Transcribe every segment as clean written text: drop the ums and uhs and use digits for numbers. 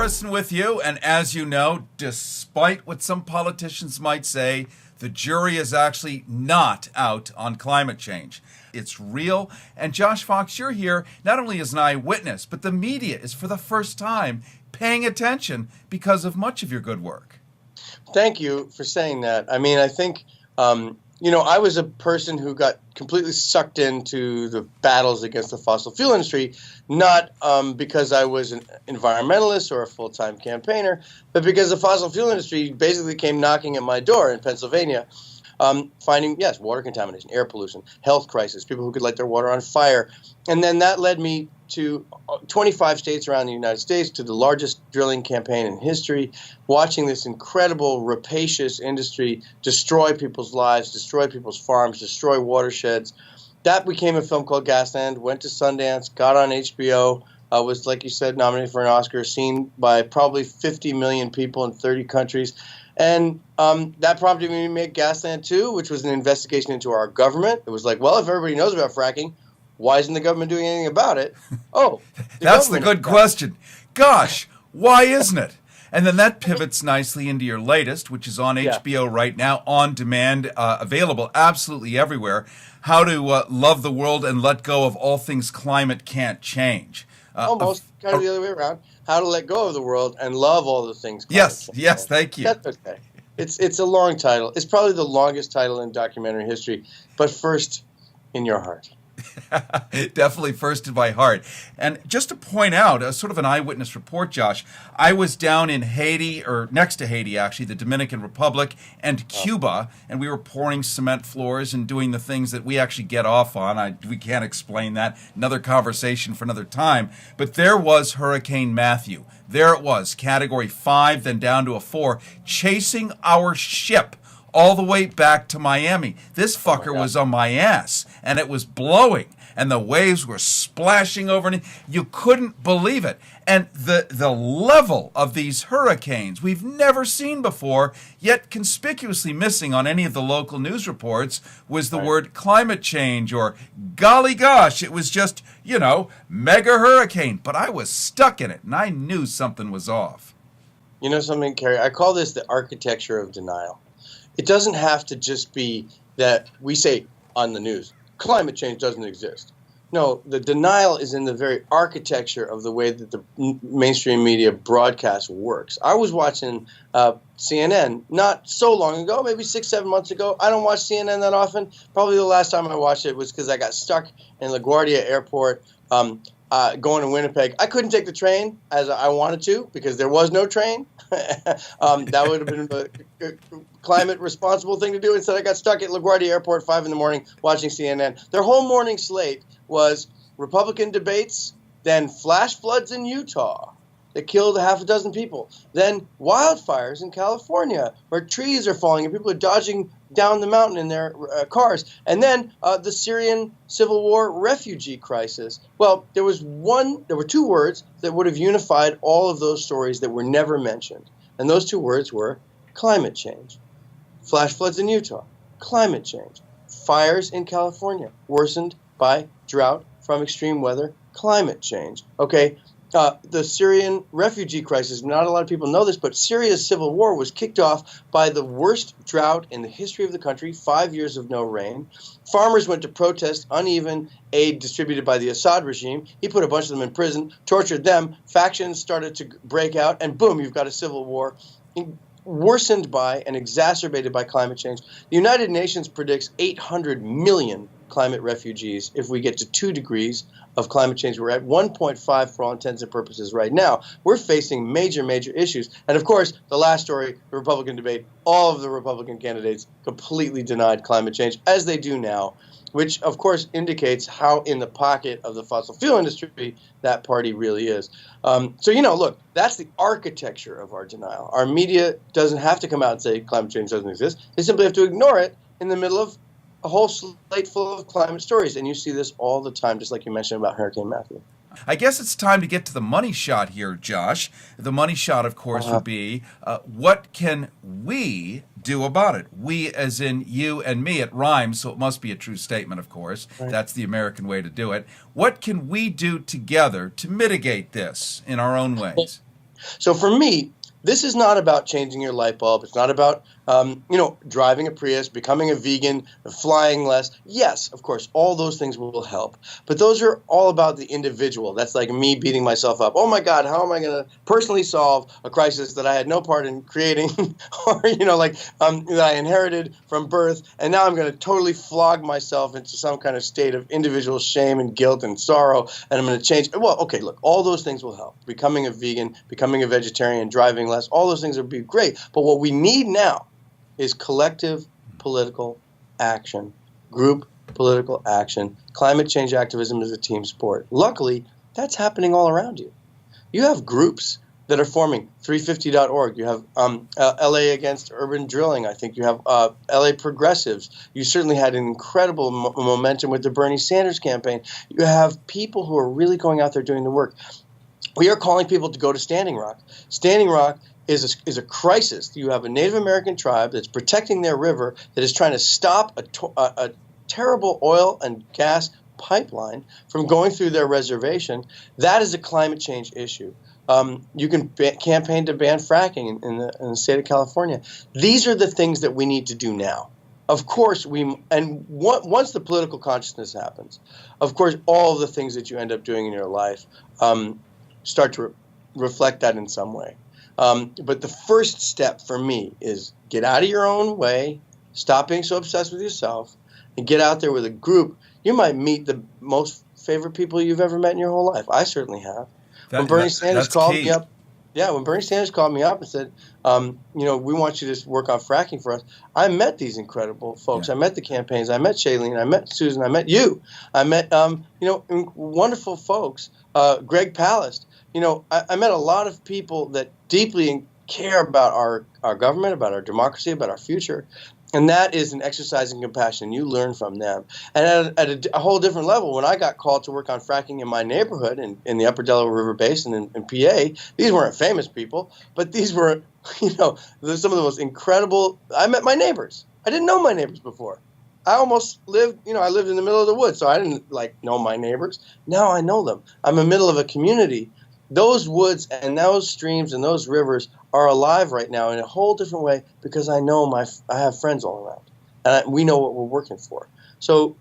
Harrison with you, and as you know, despite what some politicians might say, the jury is actually not out on climate change. It's real, and Josh Fox, you're here not only as an eyewitness, but the media is for the first time paying attention because of much of your good work. Thank you for saying that. I mean, I think, I was a person who got completely sucked into the battles against the fossil fuel industry, not because I was an environmentalist or a full-time campaigner, but because the fossil fuel industry basically came knocking at my door in Pennsylvania, finding, yes, water contamination, air pollution, health crisis, people who could light their water on fire. And then that led me to 25 states around the United States, to the largest drilling campaign in history, watching this incredible, rapacious industry destroy people's lives, destroy people's farms, destroy watersheds. That became a film called Gasland, went to Sundance, got on HBO, was, like you said, nominated for an Oscar, seen by probably 50 million people in 30 countries. And that prompted me to make Gasland 2, which was an investigation into our government. It was like, well, if everybody knows about fracking, why isn't the government doing anything about it? Oh, that's the good question. Gosh, why isn't it? And then that pivots nicely into your latest, which is on HBO right now, on demand, available absolutely everywhere. How to love the world and let go of all things climate can't change. Almost kind of the other way around. How to let go of the world and love all the things climate change. Yes, thank you. That's okay. It's a long title. It's probably the longest title in documentary history, but first in your heart. Definitely first in my heart. And just to point out, sort of an eyewitness report, Josh, I was down in Haiti, or next to Haiti, actually, the Dominican Republic and Cuba, and we were pouring cement floors and doing the things that we actually get off on. We can't explain that. Another conversation for another time. But there was Hurricane Matthew. There it was, Category 5, then down to a 4, chasing our ship all the way back to Miami. This fucker was on my ass, and it was blowing, and the waves were splashing over me. You couldn't believe it. And the level of these hurricanes we've never seen before, yet conspicuously missing on any of the local news reports, was the word climate change or golly gosh. It was just, mega hurricane. But I was stuck in it, and I knew something was off. You know something, Kerry? I call this the architecture of denial. It doesn't have to just be that we say on the news, climate change doesn't exist. No, the denial is in the very architecture of the way that the mainstream media broadcast works. I was watching CNN not so long ago, maybe 6-7 months ago. I don't watch CNN that often. Probably the last time I watched it was because I got stuck in LaGuardia Airport going to Winnipeg. I couldn't take the train as I wanted to because there was no train. That would have been a climate responsible thing to do. Instead, I got stuck at LaGuardia Airport 5 in the morning watching CNN. Their whole morning slate was Republican debates, then flash floods in Utah that killed half a dozen people, then wildfires in California where trees are falling and people are dodging down the mountain in their cars, and then the Syrian civil war refugee crisis. Well, there were two words that would have unified all of those stories that were never mentioned, and those two words were climate change. Flash floods in Utah, climate change. Fires in California, worsened by drought from extreme weather, climate change. Okay. The Syrian refugee crisis, not a lot of people know this, but Syria's civil war was kicked off by the worst drought in the history of the country, 5 years of no rain. Farmers went to protest uneven aid distributed by the Assad regime. He put a bunch of them in prison, tortured them. Factions started to break out, and boom, you've got a civil war worsened by and exacerbated by climate change. The United Nations predicts 800 million climate refugees if we get to 2 degrees of climate change. We're at 1.5 for all intents and purposes right now. We're facing major, major issues. And of course, the last story, the Republican debate, all of the Republican candidates completely denied climate change, as they do now, which of course indicates how in the pocket of the fossil fuel industry that party really is. Look, that's the architecture of our denial. Our media doesn't have to come out and say climate change doesn't exist. They simply have to ignore it in the middle of a whole slate full of climate stories. And you see this all the time, just like you mentioned about Hurricane Matthew. I guess it's time to get to the money shot here, Josh. The money shot, of course, would be what can we do about it? We as in you and me. It rhymes, so it must be a true statement, of course. Right. That's the American way to do it. What can we do together to mitigate this in our own ways? So for me, this is not about changing your light bulb. It's not about, driving a Prius, becoming a vegan, flying less. Yes, of course, all those things will help. But those are all about the individual. That's like me beating myself up. Oh, my God, how am I going to personally solve a crisis that I had no part in creating or, that I inherited from birth. And now I'm going to totally flog myself into some kind of state of individual shame and guilt and sorrow. And I'm going to change. Well, okay, look, all those things will help. Becoming a vegan, becoming a vegetarian, driving less, all those things would be great. But what we need now is collective political action, group political action. Climate change activism is a team sport. Luckily, that's happening all around you. You have groups that are forming, 350.org. You have LA Against Urban Drilling. I think you have LA Progressives. You certainly had an incredible momentum with the Bernie Sanders campaign. You have people who are really going out there doing the work. We are calling people to go to Standing Rock. Standing Rock is a crisis. You have a Native American tribe that's protecting their river, that is trying to stop a terrible oil and gas pipeline from going through their reservation. That is a climate change issue. You can campaign to ban fracking in the state of California. These are the things that we need to do now. Of course, once the political consciousness happens, of course, all of the things that you end up doing in your life start to reflect that in some way. But the first step for me is get out of your own way, stop being so obsessed with yourself, and get out there with a group. You might meet the most favorite people you've ever met in your whole life. I certainly have. When Bernie Sanders called me up, when Bernie Sanders called me up and said, we want you to work on fracking for us, I met these incredible folks. Yeah. I met the campaigns. I met Shailene. I met Susan. I met you. I met, wonderful folks. Greg Palast. I met a lot of people that deeply care about our government, about our democracy, about our future. And that is an exercise in compassion. You learn from them. And at a whole different level, when I got called to work on fracking in my neighborhood in the Upper Delaware River Basin in PA, these weren't famous people, but these were, some of the most incredible. I met my neighbors. I didn't know my neighbors before. I almost lived, I lived in the middle of the woods, so I didn't know my neighbors. Now I know them. I'm in the middle of a community. Those woods and those streams and those rivers are alive right now in a whole different way because I know I have friends all around, and we know what we're working for. So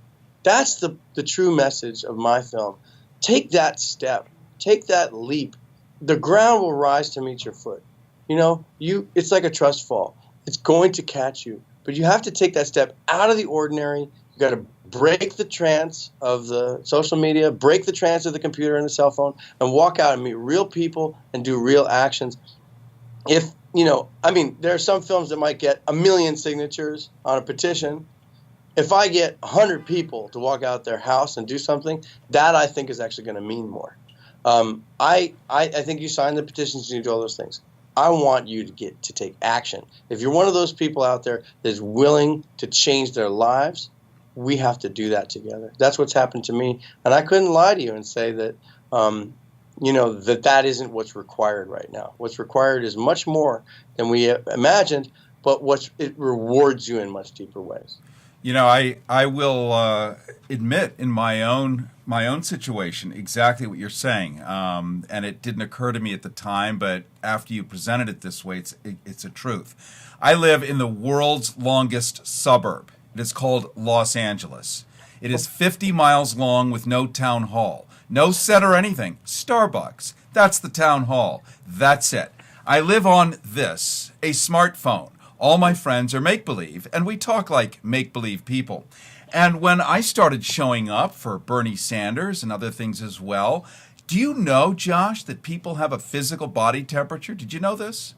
that's the true message of my film. Take that step, take that leap. The ground will rise to meet your foot. It's like a trust fall. It's going to catch you, but you have to take that step out of the ordinary. You got to break the trance of the social media, break the trance of the computer and the cell phone, and walk out and meet real people and do real actions. If, there are some films that might get 1 million signatures on a petition. If I get 100 people to walk out their house and do something, that I think is actually going to mean more. I think you sign the petitions and you do all those things. I want you to take action. If you're one of those people out there that is willing to change their lives, we have to do that together. That's what's happened to me. And I couldn't lie to you and say that, that isn't what's required right now. What's required is much more than we imagined, but it rewards you in much deeper ways. I will admit in my own situation exactly what you're saying, and it didn't occur to me at the time, but after you presented it this way, it's a truth. I live in the world's longest suburb. It is called Los Angeles. It is 50 miles long with no town hall, no set or anything. Starbucks. That's the town hall. That's it. I live on this, a smartphone. All my friends are make-believe, and we talk like make-believe people. And when I started showing up for Bernie Sanders and other things as well, do you know, Josh, that people have a physical body temperature? Did you know this?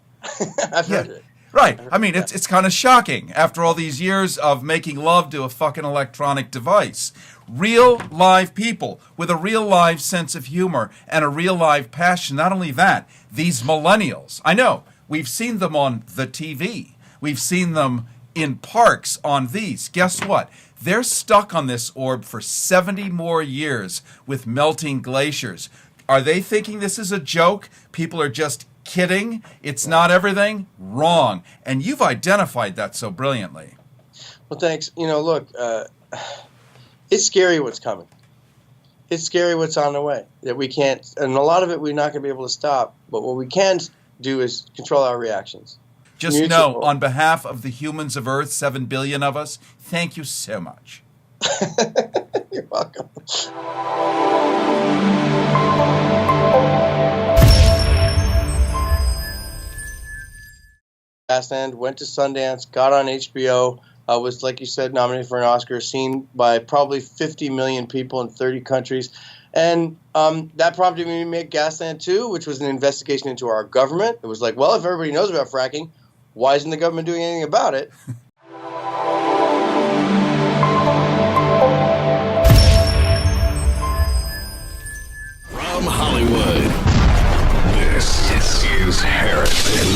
I've heard it. Right. I mean, it's kind of shocking after all these years of making love to a fucking electronic device. Real live people with a real live sense of humor and a real live passion. Not only that, these millennials, I know, we've seen them on the TV. We've seen them in parks on these. Guess what? They're stuck on this orb for 70 more years with melting glaciers. Are they thinking this is a joke? People are just kidding? It's not everything? Wrong. And you've identified that so brilliantly. Well, thanks. Look, it's scary what's coming. it's scary what's on the way, that we can't, and a lot of it we're not going to be able to stop. But what we can do is control our reactions. Just know, on behalf of the humans of Earth, 7 billion of us, thank you so much. You're welcome. Gasland, went to Sundance, got on HBO, was, like you said, nominated for an Oscar, seen by probably 50 million people in 30 countries. And that prompted me to make Gasland 2, which was an investigation into our government. It was like, well, if everybody knows about fracking, why isn't the government doing anything about it? From Hollywood, this is Harrison.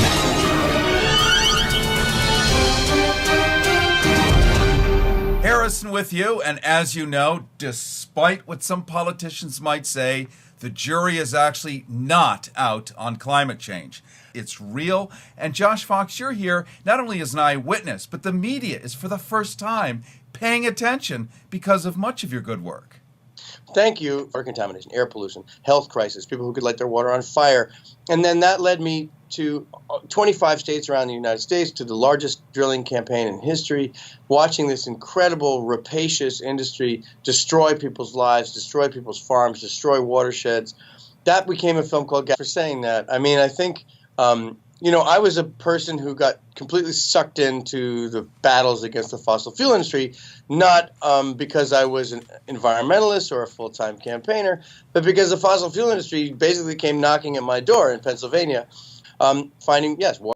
Harrison with you, and as you know, despite what some politicians might say, the jury is actually not out on climate change. It's real, and Josh Fox, you're here not only as an eyewitness, but the media is for the first time paying attention because of much of your good work. Thank you for contamination, air pollution, health crisis, people who could light their water on fire. And then that led me to 25 states around the United States, to the largest drilling campaign in history, watching this incredible, rapacious industry destroy people's lives, destroy people's farms, destroy watersheds. That became a film called For Saying That. I mean, I think, I was a person who got completely sucked into the battles against the fossil fuel industry, not because I was an environmentalist or a full-time campaigner, but because the fossil fuel industry basically came knocking at my door in Pennsylvania, finding, yes,